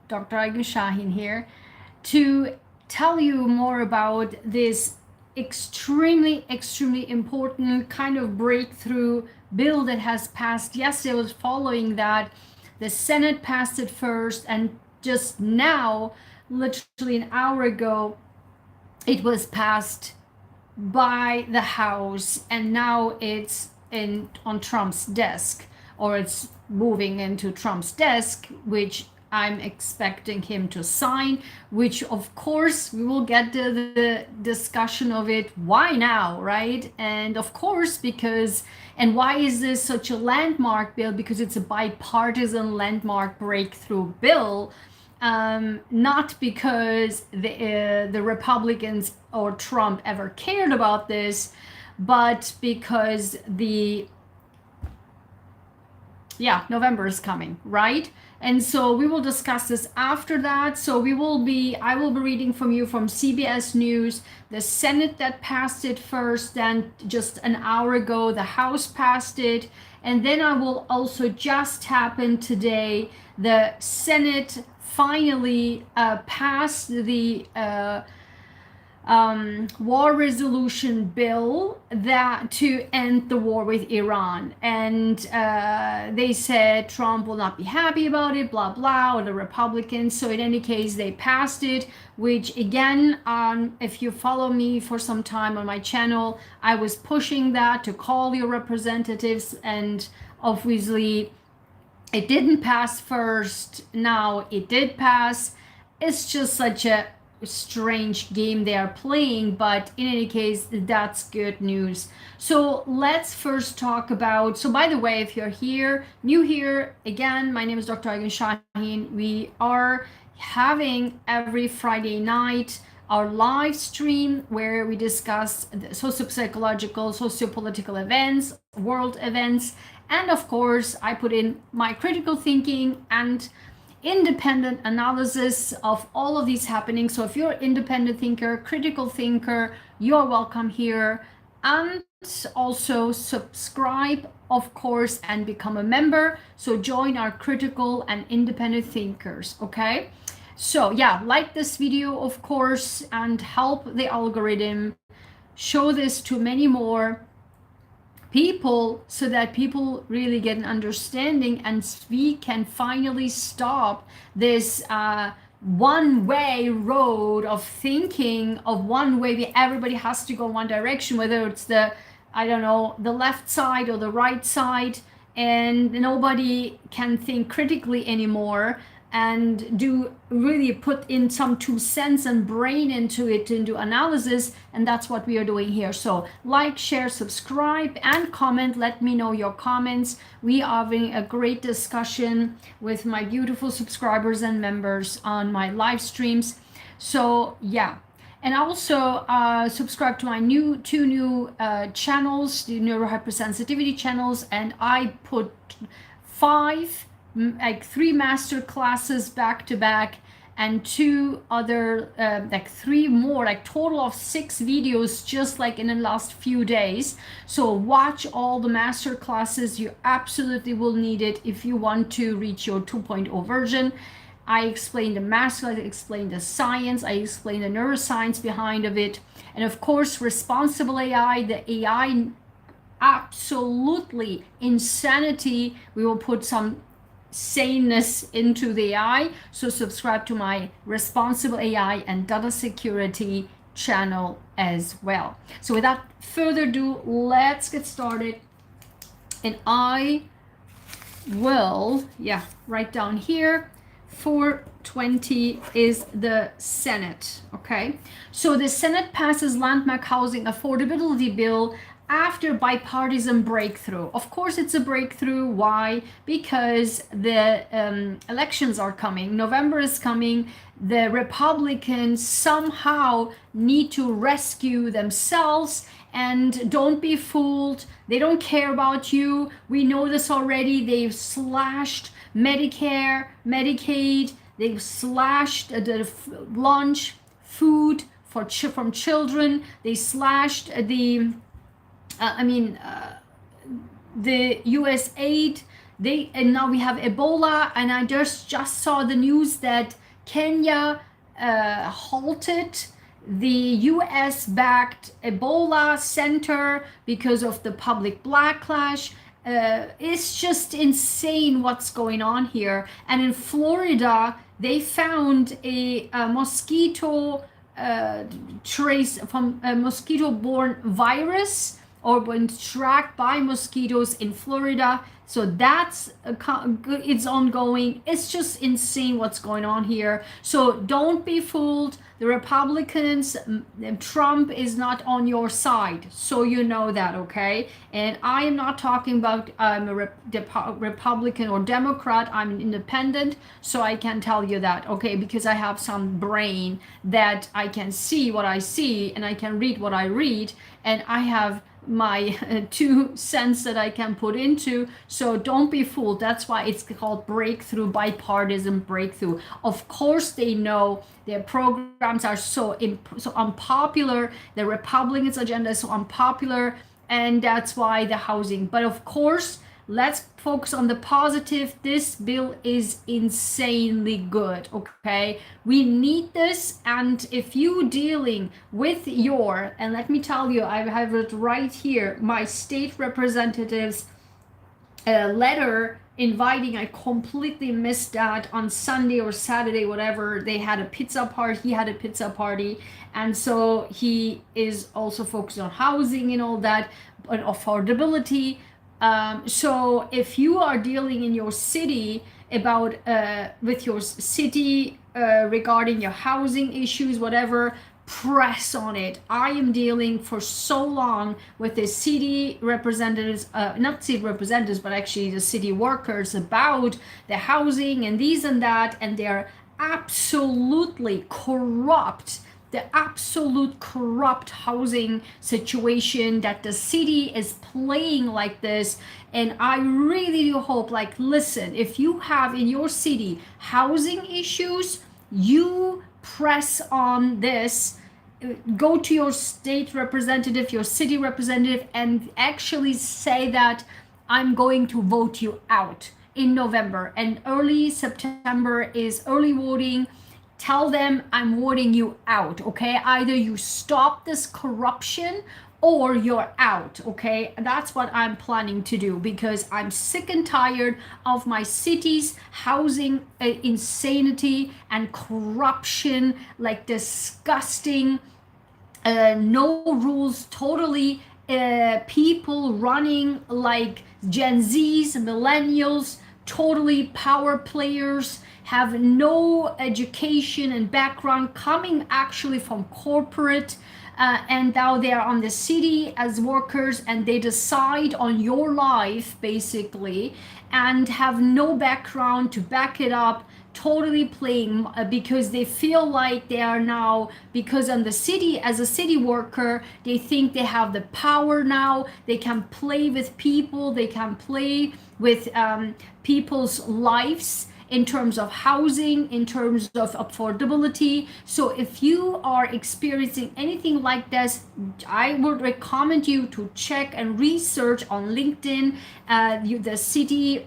Dr. Ayguen Sahin here to tell you more about this extremely important kind of breakthrough bill that has passed yesterday. Was following that the Senate passed it first, and just now, literally an hour ago, it was passed by the House, and now it's on Trump's desk, or it's moving into Trump's desk, which I'm expecting him to sign, which of course we will get the discussion of it. Why now, right? And of course, because, and why is this such a landmark bill? Because it's a bipartisan landmark breakthrough bill. Not because the Republicans or Trump ever cared about this, but because November is coming, right? And so we will discuss this after that. So I will be reading from you from CBS News, the Senate that passed it first, then just an hour ago, the House passed it. And then I will also just happen today, the Senate finally passed the war resolution bill that to end the war with Iran, and they said Trump will not be happy about it, blah blah, or the Republicans. So in any case, they passed it, which again, if you follow me for some time on my channel, I was pushing that to call your representatives, and obviously it didn't pass first. Now it did pass. It's just such a strange game they are playing, but in any case, that's good news. So let's first talk about, so by the way, if you're new here, again, my name is Dr. Ayguen Sahin. We are having every Friday night our live stream where we discuss socio-psychological, socio-political events, world events, and of course, I put in my critical thinking and independent analysis of all of these happenings. So if you're an independent thinker, critical thinker, you're welcome here. And also subscribe, of course, and become a member. So join our critical and independent thinkers, okay? So yeah, like this video, of course, and help the algorithm show this to many more people so that people really get an understanding, and we can finally stop this one-way road of thinking, of one way everybody has to go one direction, whether it's the, I don't know, the left side or the right side, and nobody can think critically anymore and do really put in some 2 cents and brain into it, into analysis. And that's what we are doing here. So like, share, subscribe, and comment. Let me know your comments. We are having a great discussion with my beautiful subscribers and members on my live streams. So yeah, and also subscribe to my two new channels, the neurohypersensitivity channels, and I put 3 master classes back to back, and 2 other 3 more, total of 6 videos just like in the last few days. So watch all the master classes. You absolutely will need it if you want to reach your 2.0 version. I explain the master, I explain the science, I explain the neuroscience behind of it, and of course responsible AI, the AI absolutely insanity. We will put some saneness into the AI. So subscribe to my responsible AI and data security channel as well. So without further ado, let's get started. And I will write down here 420 is the Senate. Okay, so the Senate passes landmark housing affordability bill after bipartisan breakthrough. Of course it's a breakthrough. Why? Because the elections are coming. November is coming. The Republicans somehow need to rescue themselves, and don't be fooled. They don't care about you. We know this already. They've slashed Medicare, Medicaid. They've slashed the lunch food from children. They slashed the U.S. aid And now we have Ebola, and I just saw the news that Kenya halted the US-backed Ebola center because of the public backlash. It's just insane what's going on here. And in Florida, they found a mosquito trace from a mosquito-borne virus or been tracked by mosquitoes in Florida. So that's it's ongoing. It's just insane what's going on here. So don't be fooled. The Republicans, Trump is not on your side, so you know that, okay? And I am not talking about I'm a Republican or Democrat. I'm an independent, so I can tell you that, okay? Because I have some brain that I can see what I see and I can read what I read, and I have my 2 cents that I can put into. So don't be fooled. That's why it's called breakthrough, bipartisan breakthrough. Of course they know their programs are so unpopular. The Republicans' agenda is so unpopular, and that's why the housing. But of course, let's focus on the positive. This bill is insanely good, okay? We need this, and if you dealing with your, and let me tell you, I have it right here, my state representative's letter inviting. I completely missed that on Sunday or Saturday, whatever. They had a pizza party. He had a pizza party, and so he is also focused on housing and all that, but affordability. So if you are dealing in your city about with your city regarding your housing issues, whatever, press on it. I am dealing for so long with the city representatives, not city representatives, but actually the city workers about the housing and these and that, and they're absolutely corrupt. The absolute corrupt housing situation that the city is playing like this. And I really do hope, like, listen, if you have in your city housing issues, you press on this. Go to your state representative, your city representative, and actually say that I'm going to vote you out in November. And early September is early voting. Tell them I'm voting you out, okay? Either you stop this corruption or you're out, okay? That's what I'm planning to do, because I'm sick and tired of my city's housing insanity and corruption, like disgusting, no rules, totally people running like Gen Zs, millennials, totally power players, have no education and background, coming actually from corporate, and now they are on the city as workers, and they decide on your life basically, and have no background to back it up, totally playing because they feel like they are now, because on the city, as a city worker, they think they have the power now. They can play with people, they can play with people's lives in terms of housing, in terms of affordability. So if you are experiencing anything like this, I would recommend you to check and research on LinkedIn the city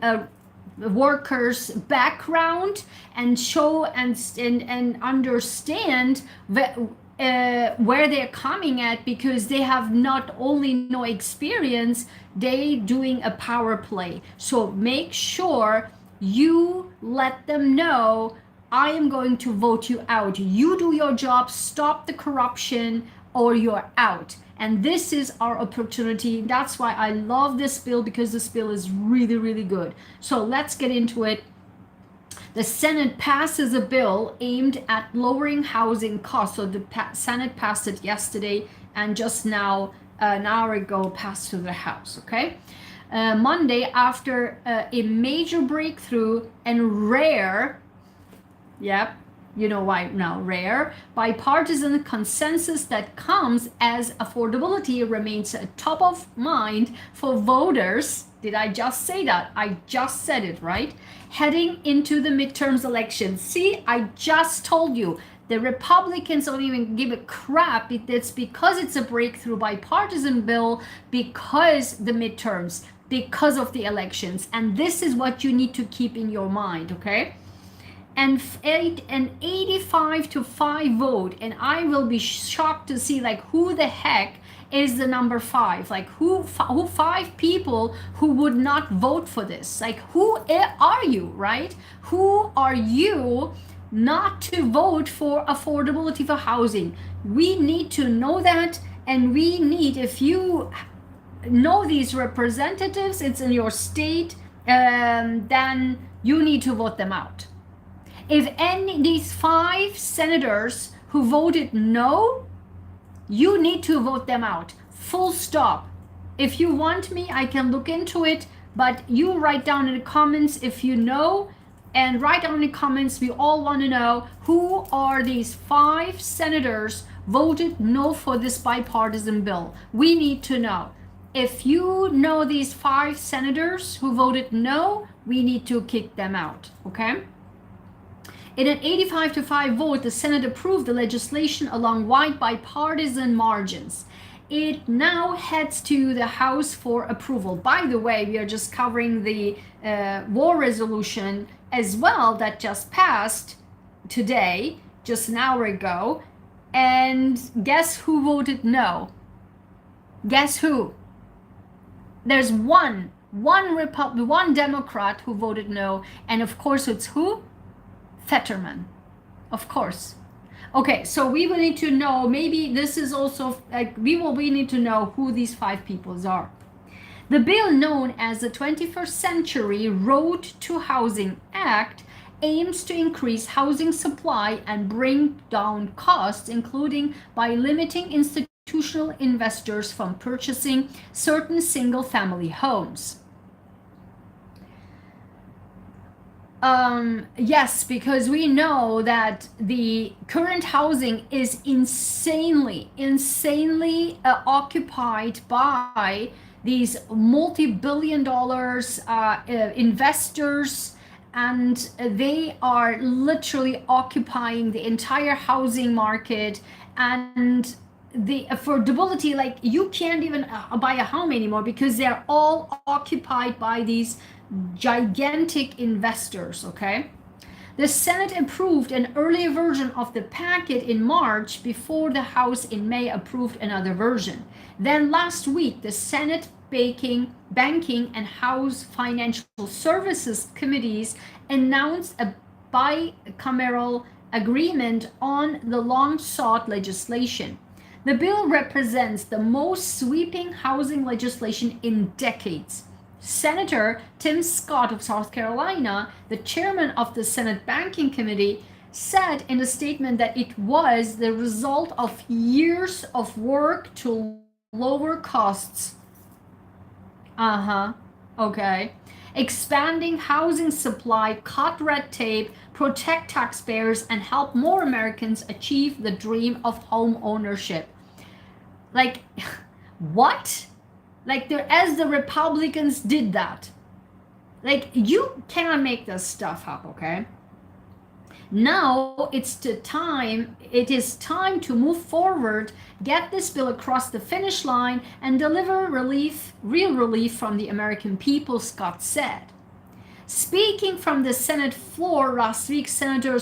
workers background, and show and understand where they're coming at, because they have not only no experience, they doing a power play. So make sure you let them know, I am going to vote you out. You do your job, stop the corruption, or you're out. And this is our opportunity. That's why I love this bill, because this bill is really, really good. So let's get into it. The Senate passes a bill aimed at lowering housing costs. So the Senate passed it yesterday, and just now, an hour ago, passed through the House, okay? Monday, after a major breakthrough and rare, yep, you know why now, rare bipartisan consensus that comes as affordability remains top of mind for voters. Did I just say that? I just said it, right? Heading into the midterms election. See, I just told you. The Republicans don't even give a crap. It's because it's a breakthrough bipartisan bill, because the midterms. because of the elections. And this is what you need to keep in your mind, okay? And an 85-5 vote, and I will be shocked to see like who the heck is the number 5, like who 5 people who would not vote for this, like who are you, right? Who are you not to vote for affordability for housing? We need to know that, and we need, if you know these representatives, it's in your state, then you need to vote them out. If any these 5 senators who voted no, you need to vote them out. Full stop. If you want me, I can look into it, but you write down in the comments if you know, and write down in the comments, we all want to know who are these 5 senators voted no for this bipartisan bill. We need to know. If you know these 5 senators who voted no, we need to kick them out, okay? In an 85-5 vote, the Senate approved the legislation along wide bipartisan margins. It now heads to the House for approval. By the way, we are just covering the war resolution as well that just passed today, just an hour ago. And guess who voted no? Guess who? There's one Democrat who voted no, and of course it's who? Fetterman, of course. Okay, so we will need to know, maybe this is also like we need to know who these 5 peoples are. The bill, known as the 21st Century Road to Housing Act, aims to increase housing supply and bring down costs, including by limiting institutional investors from purchasing certain single-family homes. Yes, because we know that the current housing is insanely occupied by these multi-billion dollars investors, and they are literally occupying the entire housing market. And the affordability, like you can't even buy a home anymore because they're all occupied by these gigantic investors, okay? The Senate approved an earlier version of the packet in March before the House in May approved another version. Then last week, the Senate Banking and House Financial Services Committees announced a bicameral agreement on the long-sought legislation. The bill represents the most sweeping housing legislation in decades. Senator Tim Scott of South Carolina, the chairman of the Senate Banking Committee, said in a statement that it was the result of years of work to lower costs. Okay. Expanding housing supply, cut red tape, protect taxpayers, and help more Americans achieve the dream of home ownership. Like, what? Like, as the Republicans did that. Like, you cannot make this stuff up, okay? Now it is time to move forward, get this bill across the finish line, and deliver real relief from the American people, Scott said. Speaking from the Senate floor last week, Senator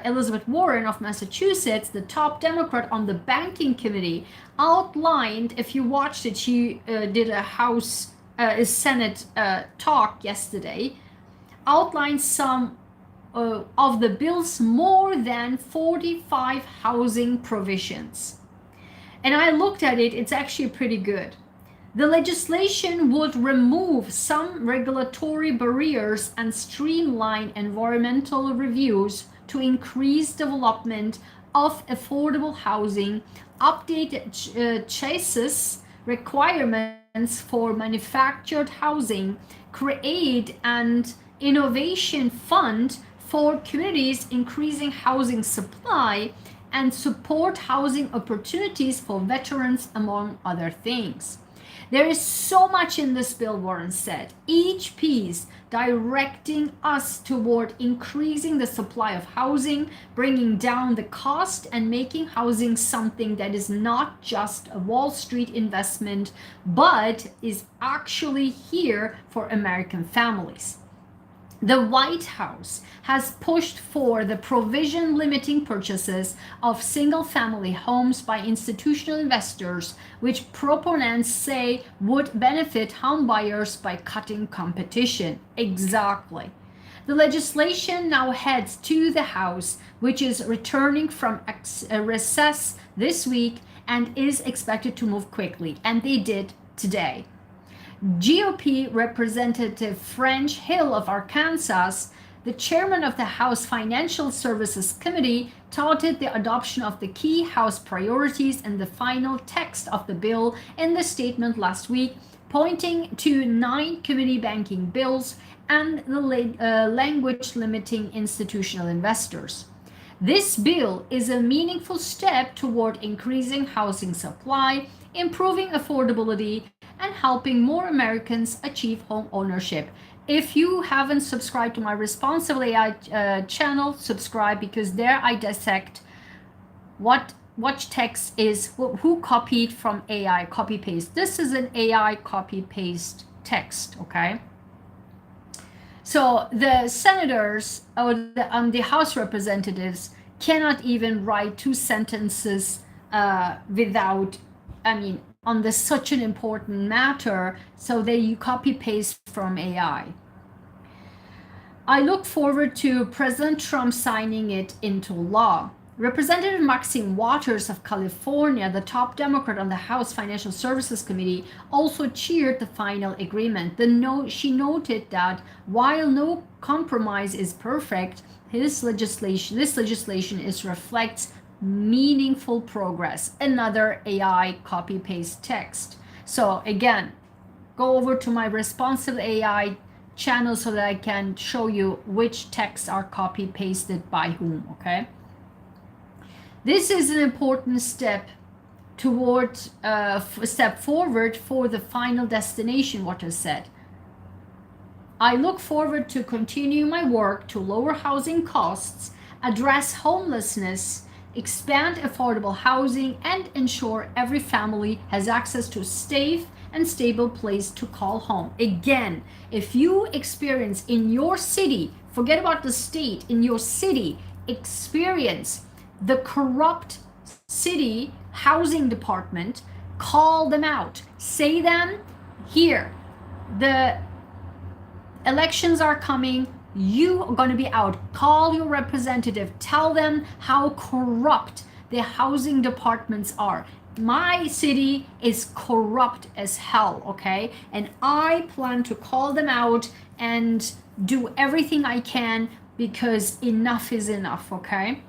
Elizabeth Warren of Massachusetts, the top Democrat on the Banking Committee, outlined, if you watched it, she did a Senate talk yesterday, outlined some of the bill's more than 45 housing provisions. And I looked at it, it's actually pretty good. The legislation would remove some regulatory barriers and streamline environmental reviews to increase development of affordable housing, update chassis requirements for manufactured housing, create an innovation fund for communities increasing housing supply, and support housing opportunities for veterans, among other things. There is so much in this bill, Warren said, each piece directing us toward increasing the supply of housing, bringing down the cost, and making housing something that is not just a Wall Street investment, but is actually here for American families. The White House has pushed for the provision limiting purchases of single-family homes by institutional investors, which proponents say would benefit home buyers by cutting competition. Exactly. The legislation now heads to the House, which is returning from recess this week and is expected to move quickly, and they did today. GOP Representative French Hill of Arkansas, the chairman of the House Financial Services Committee, touted the adoption of the key House priorities in the final text of the bill in the statement last week, pointing to 9 community banking bills and the language limiting institutional investors. This bill is a meaningful step toward increasing housing supply, improving affordability, and helping more Americans achieve home ownership. If you haven't subscribed to my Responsible AI channel, subscribe, because there I dissect what text is, who copied from AI, copy paste. This is an AI copy paste text, okay? So the senators or the House representatives cannot even write 2 sentences without, on this such an important matter, so you copy paste from AI. I look forward to President Trump signing it into law. Representative Maxine Waters of California, the top Democrat on the House Financial Services Committee, also cheered the final agreement. She noted that while no compromise is perfect, this legislation reflects meaningful progress. Another AI copy paste text. So again, go over to my Responsible AI channel so that I can show you which texts are copy pasted by whom, okay? This is an important step toward step forward for the final destination, Waters said. I look forward to continue my work to lower housing costs, address homelessness, expand affordable housing, and ensure every family has access to a safe and stable place to call home. Again, if you experience in your city, forget about the state, in your city, experience the corrupt city housing department, call them out. Say them, here, the elections are coming, you are going to be out. Call your representative. Tell them how corrupt the housing departments are. My city is corrupt as hell, okay? And I plan to call them out and do everything I can, because enough is enough, okay?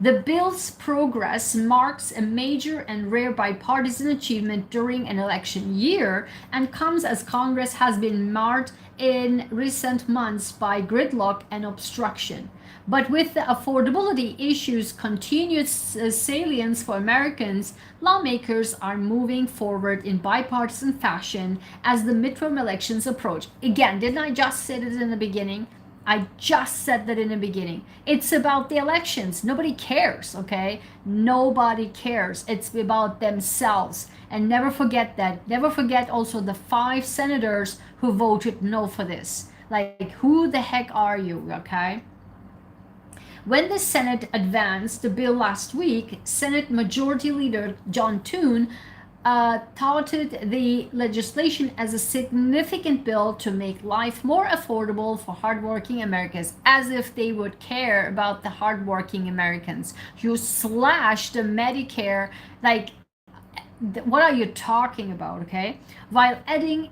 The bill's progress marks a major and rare bipartisan achievement during an election year and comes as Congress has been marred in recent months by gridlock and obstruction. But with the affordability issue's continued salience for Americans, lawmakers are moving forward in bipartisan fashion as the midterm elections approach. Again, didn't I just say it in the beginning? I just said that in the beginning. It's about the elections. Nobody cares, okay? Nobody cares. It's about themselves. And never forget that. Never forget also the 5 senators who voted no for this. Like, who the heck are you, okay? When the Senate advanced the bill last week, Senate Majority Leader John Thune touted the legislation as a significant bill to make life more affordable for hardworking Americans, as if they would care about the hardworking Americans. You slashed the Medicare, like, what are you talking about, okay? While adding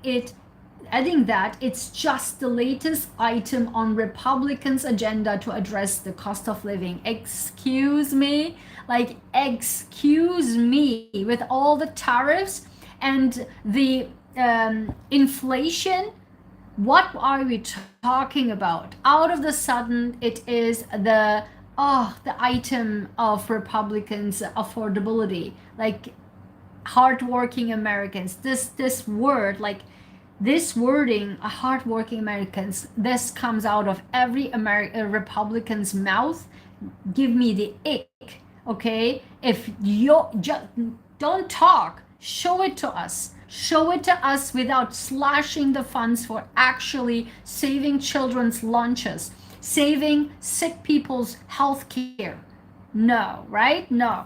that it's just the latest item on Republicans' agenda to address the cost of living. Excuse me? Like, excuse me, with all the tariffs and the inflation, what are we talking about? Out of the sudden, it is the item of Republicans' affordability. Like, hardworking Americans. This word, like this wording, hardworking Americans, this comes out of every Republican's mouth. Give me the ick, okay? If you just don't talk, show it to us. Show it to us without slashing the funds for actually saving children's lunches, saving sick people's health care. No, right? No.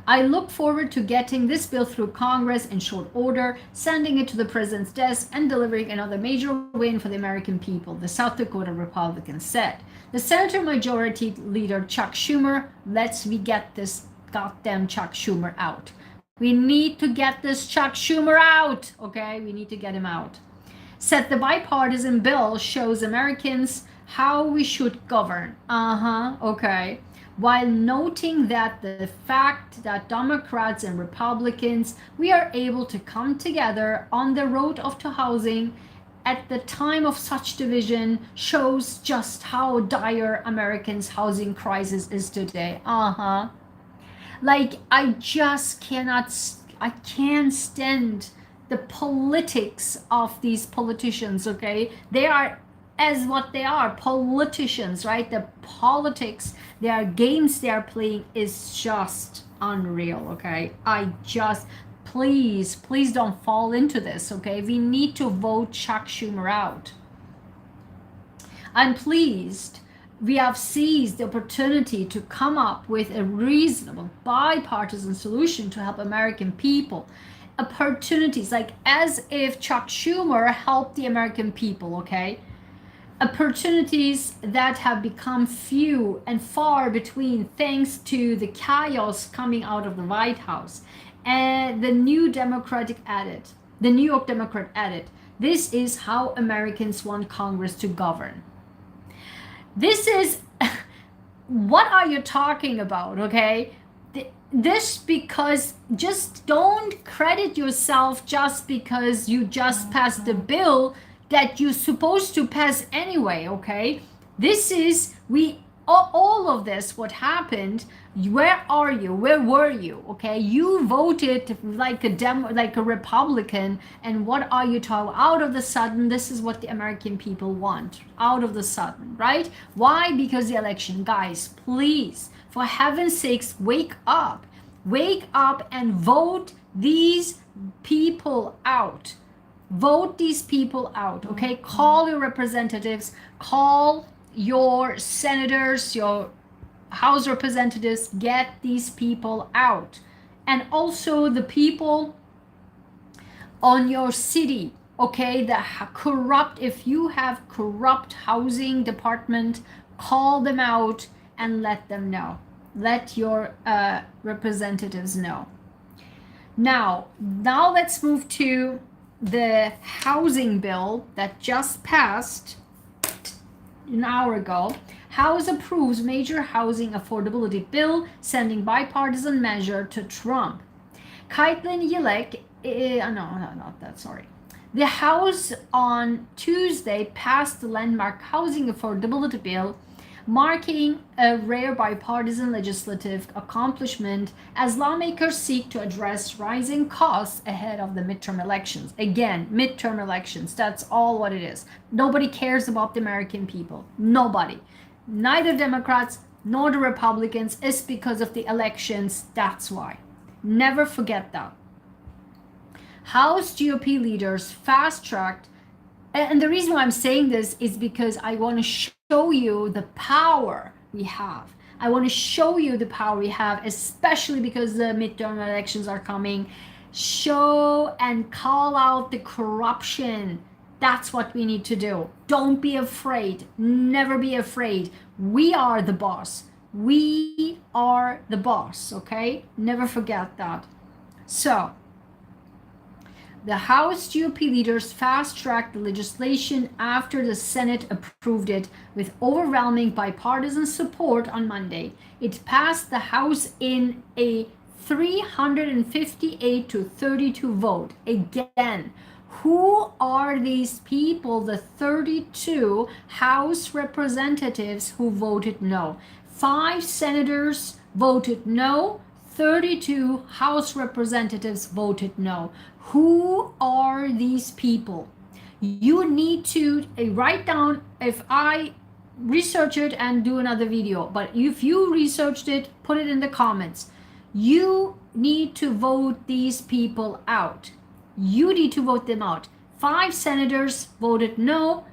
I look forward to getting this bill through Congress in short order, sending it to the president's desk, and delivering another major win for the American people, the South Dakota Republicans said. The Senator Majority Leader Chuck Schumer, let's get this goddamn Chuck Schumer out. We need to get this Chuck Schumer out, okay? We need to get him out. Said the bipartisan bill shows Americans how we should govern. Okay. While noting that the fact that Democrats and Republicans, we are able to come together on the road to housing at the time of such division shows just how dire Americans' housing crisis is today. Like, I just I can't stand the politics of these politicians, okay? They are as what they are, politicians, right? The politics, their games they are playing is just unreal, okay? Please don't fall into this, okay? We need to vote Chuck Schumer out. I'm pleased we have seized the opportunity to come up with a reasonable bipartisan solution to help American people. Opportunities, like as if Chuck Schumer helped the American people, okay? Opportunities that have become few and far between thanks to the chaos coming out of the White House. And the New York Democrat added, this is how Americans want Congress to govern. This is, what are you talking about, okay? This, because just don't credit yourself just because you just passed the bill that you're supposed to pass anyway, okay? This is, all of this, what happened, where are you? Where were you? Okay, you voted like a Republican, and what are you talking? Out of the sudden, this is what the American people want. Out of the sudden, right? Why? Because the election, guys. Please, for heaven's sakes, wake up and vote these people out. Vote these people out. Okay, call your representatives, call your senators, your House representatives, get these people out. And also the people on your city, okay, the corrupt, if you have corrupt housing department, call them out and let them know. Let your representatives know. Now let's move to the housing bill that just passed an hour ago. House approves major housing affordability bill, sending bipartisan measure to Trump. Caitlin Yelek, The House on Tuesday passed the landmark housing affordability bill, marking a rare bipartisan legislative accomplishment as lawmakers seek to address rising costs ahead of the midterm elections. Again, midterm elections, that's all what it is. Nobody cares about the American people. Nobody. Neither Democrats nor the Republicans. It's because of the elections, that's why. Never forget that. House GOP leaders fast-tracked, and the reason why I'm saying this is because I want to show you the power we have. I want to show you the power we have, especially because the midterm elections are coming. Show and call out the corruption. That's what we need to do. Don't be afraid. Never be afraid. We are the boss. We are the boss, okay? Never forget that. So, the House GOP leaders fast-tracked the legislation after the Senate approved it with overwhelming bipartisan support on Monday. It passed the House in a 358 to 32 vote. Again, who are these people, the 32 House representatives who voted no? 5 senators voted no, 32 House representatives voted no. Who are these people? You need to write down, if I research it and do another video, but if you researched it, put it in the comments. You need to vote these people out. You need to vote them out. 5 senators voted no,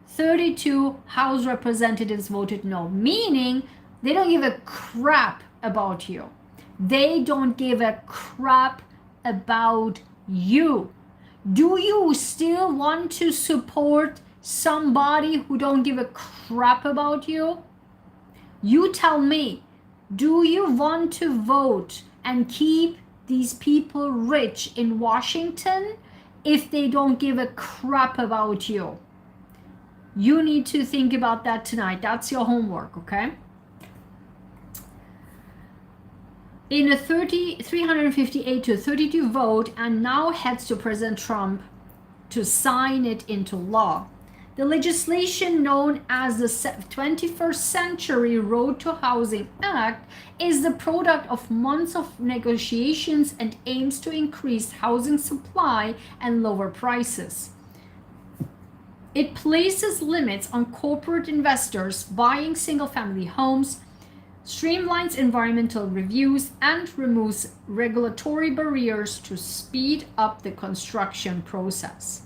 32 House representatives voted no, meaning they don't give a crap about you. They don't give a crap about you. Do you still want to support somebody who don't give a crap about you? You tell me, do you want to vote and keep these people rich in Washington if they don't give a crap about you? You need to think about that tonight. That's your homework, okay? In a 358 to 32 vote, and now heads to President Trump to sign it into law. The legislation known as the 21st Century Road to Housing Act is the product of months of negotiations and aims to increase housing supply and lower prices. It places limits on corporate investors buying single-family homes, streamlines environmental reviews, and removes regulatory barriers to speed up the construction process.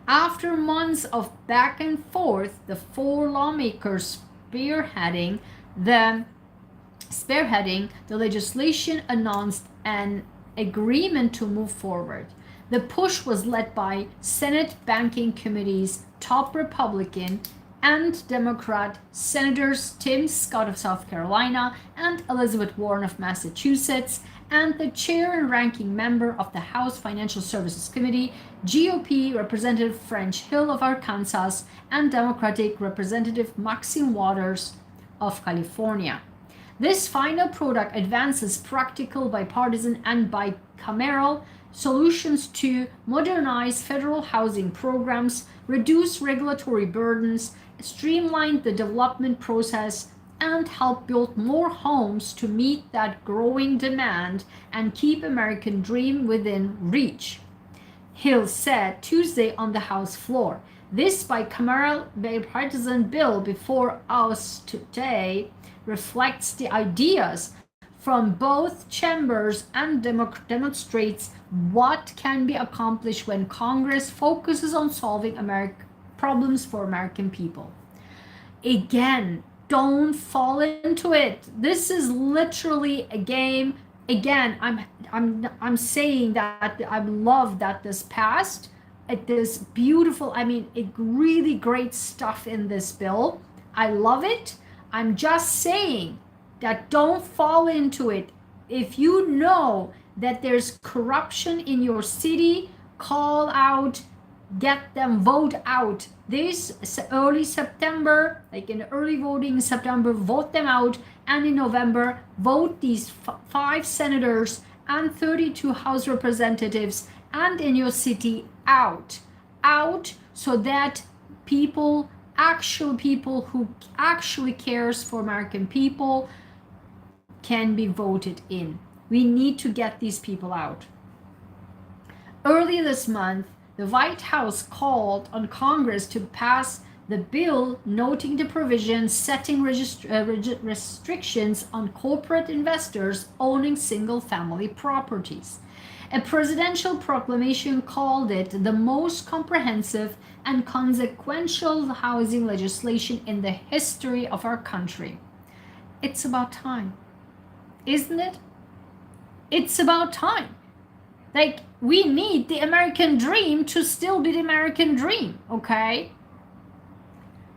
After months of back and forth, the 4 lawmakers spearheading the legislation announced an agreement to move forward. The push was led by Senate Banking Committee's top Republican and Democrat Senators Tim Scott of South Carolina and Elizabeth Warren of Massachusetts, and the chair and ranking member of the House Financial Services Committee, GOP Representative French Hill of Arkansas, and Democratic Representative Maxine Waters of California. This final product advances practical, bipartisan, and bicameral solutions to modernize federal housing programs, reduce regulatory burdens, streamline the development process, and help build more homes to meet that growing demand and keep American dream within reach, Hill said Tuesday on the House floor. This bicameral bipartisan bill before us today reflects the ideas from both chambers and demonstrates what can be accomplished when Congress focuses on solving problems for American people. Again, don't fall into it. This is literally a game. Again, I'm saying that I love that this passed. It is beautiful. I mean, really great stuff in this bill. I love it. I'm just saying that don't fall into it. If you know that there's corruption in your city, call out, get them, vote out. This early September, like in early voting in September, vote them out. And in November, vote these 5 senators and 32 House representatives and in your city out, so that people who actually cares for American people can be voted in. We need to get these people out. Earlier this month, the White House called on Congress to pass the bill, noting the provisions setting restrictions on corporate investors owning single-family properties. A presidential proclamation called it the most comprehensive and consequential housing legislation in the history of our country. It's about time, isn't it? It's about time. Like, we need the American dream to still be the American dream, okay?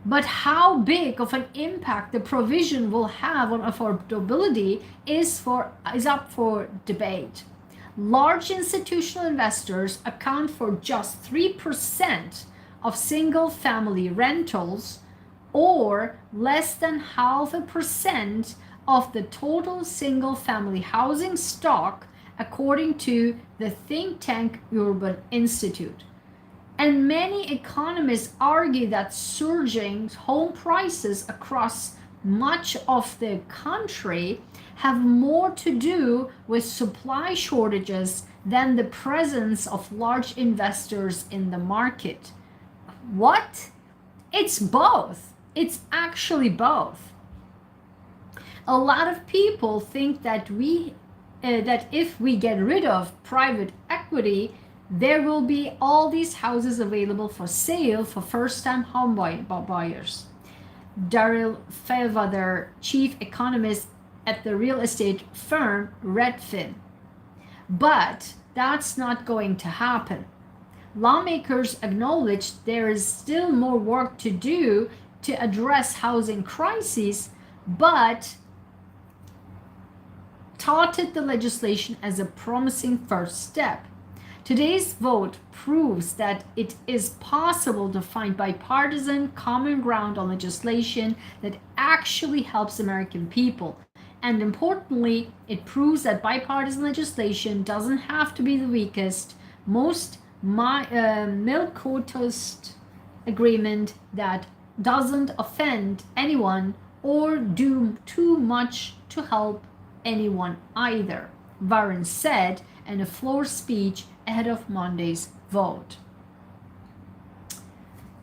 But how big of an impact the provision will have on affordability is up for debate. Large institutional investors account for just 3% of single-family rentals, or less than 0.5% of the total single-family housing stock, according to the think tank Urban Institute. And many economists argue that surging home prices across much of the country have more to do with supply shortages than the presence of large investors in the market. What? It's both. It's actually both. A lot of people think that that if we get rid of private equity, there will be all these houses available for sale for first-time home buyers. Daryl Fairweather, chief economist at the real estate firm Redfin. But that's not going to happen. Lawmakers acknowledge there is still more work to do to address housing crises, but touted the legislation as a promising first step. Today's vote proves that it is possible to find bipartisan common ground on legislation that actually helps American people. And importantly, it proves that bipartisan legislation doesn't have to be the weakest, most milquetoast agreement that doesn't offend anyone or do too much to help anyone either, Warren said in a floor speech ahead of Monday's vote.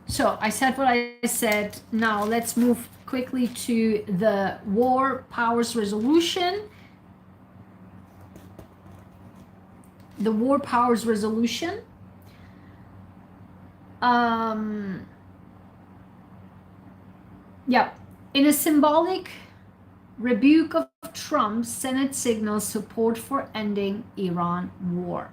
So I said what I said. Now let's move quickly to the War Powers Resolution. The War Powers Resolution. In a symbolic rebuke of Trump, Senate signals support for ending Iran war.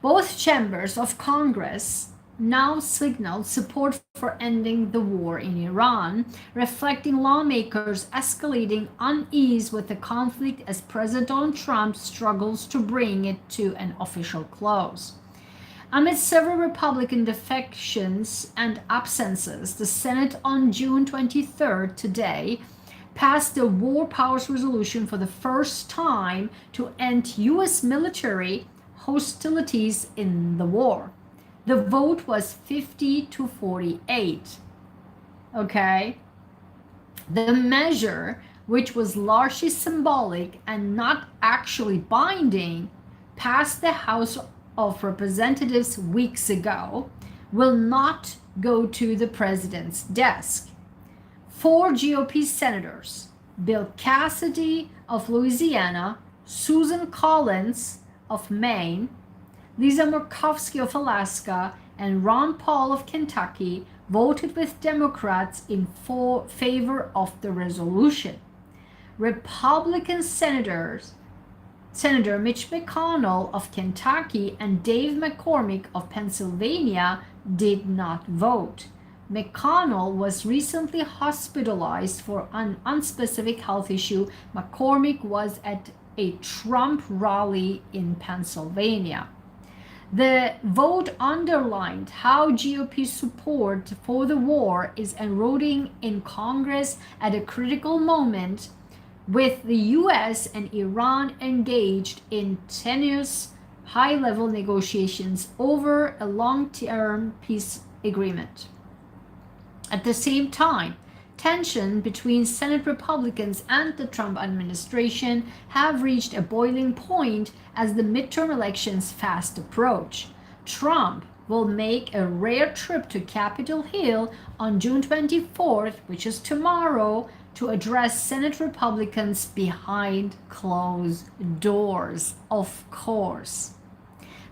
Both chambers of Congress now signaled support for ending the war in Iran, reflecting lawmakers' escalating unease with the conflict as President Donald Trump struggles to bring it to an official close. Amid several Republican defections and absences, the Senate on June 23rd, today, passed the War Powers Resolution for the first time to end U.S. military hostilities in the war. The vote was 50-48. Okay? The measure, which was largely symbolic and not actually binding, passed the House of Representatives weeks ago, will not go to the president's desk. 4 GOP senators, Bill Cassidy of Louisiana, Susan Collins of Maine, Lisa Murkowski of Alaska, and Ron Paul of Kentucky, voted with Democrats in favor of the resolution. Republican Senator Mitch McConnell of Kentucky and Dave McCormick of Pennsylvania did not vote. McConnell was recently hospitalized for an unspecific health issue. McCormick was at a Trump rally in Pennsylvania. The vote underlined how GOP support for the war is eroding in Congress at a critical moment, with the US and Iran engaged in tenuous, high-level negotiations over a long-term peace agreement. At the same time, tension between Senate Republicans and the Trump administration have reached a boiling point as the midterm elections fast approach. Trump will make a rare trip to Capitol Hill on June 24th, which is tomorrow, to address Senate Republicans behind closed doors, of course.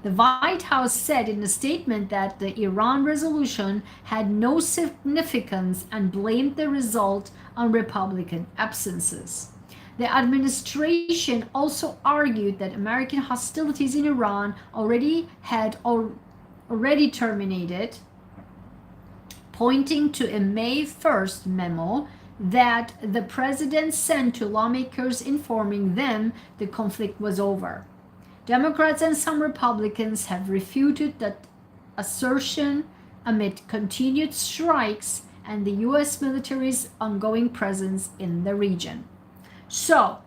The White House said in a statement that the Iran resolution had no significance and blamed the result on Republican absences. The administration also argued that American hostilities in Iran already terminated, pointing to a May 1st memo that the president sent to lawmakers informing them the conflict was over. Democrats and some Republicans have refuted that assertion amid continued strikes and the U.S. military's ongoing presence in the region. So,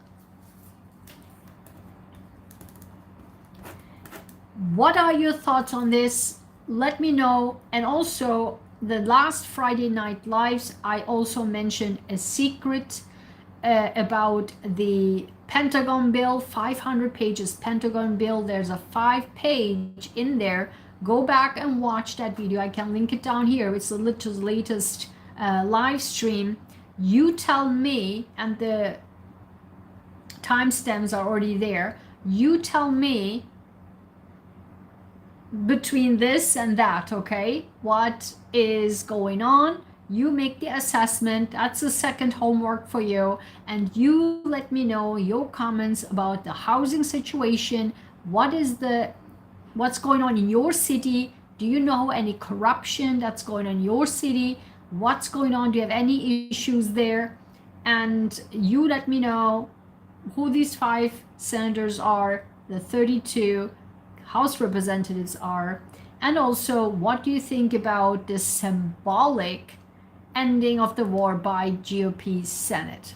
what are your thoughts on this? Let me know. And also, the last Friday Night Lives, I also mentioned a secret about the Pentagon bill, 500 pages Pentagon bill. There's a 5-page in there. Go back and watch that video. I can link it down here. It's the latest live stream. You tell me, and the timestamps are already there. You tell me between this and that, okay, what is going on. You make the assessment. That's the second homework for you, and you let me know your comments about the housing situation. What's going on in your city? Do you know any corruption that's going on in your city? What's going on? Do you have any issues there? And you let me know who these 5 senators are, the 32 House representatives are, and also what do you think about the symbolic ending of the war by GOP Senate,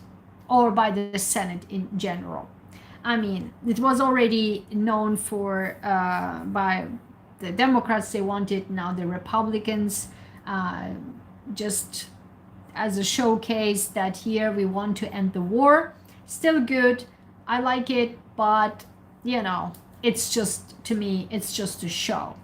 or by the Senate in general. I mean, it was already known for by the Democrats, they want it. Now the Republicans, just as a showcase that here we want to end the war. Still good, I like it, but you know, it's just, to me, it's just a show.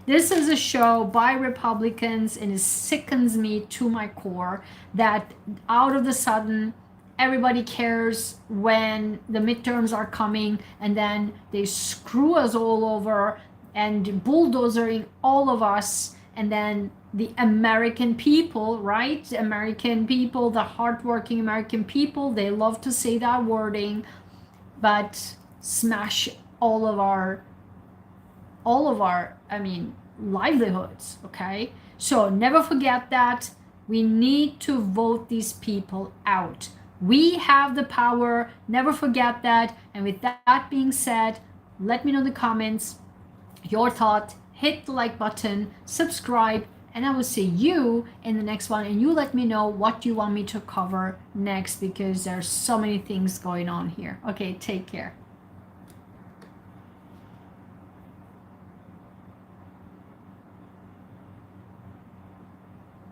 This is a show by Republicans, and it sickens me to my core that out of the sudden everybody cares when the midterms are coming, and then they screw us all over and bulldozering all of us, and then the American people, right? The American people, the hardworking American people, they love to say that wording, but smash all of our, I mean, livelihoods, okay? So never forget that. We need to vote these people out. We have the power. Never forget that. And with that being said, let me know in the comments your thought. Hit the like button, subscribe, and I will see you in the next one. And you let me know what you want me to cover next, because there's so many things going on here. Okay, take care.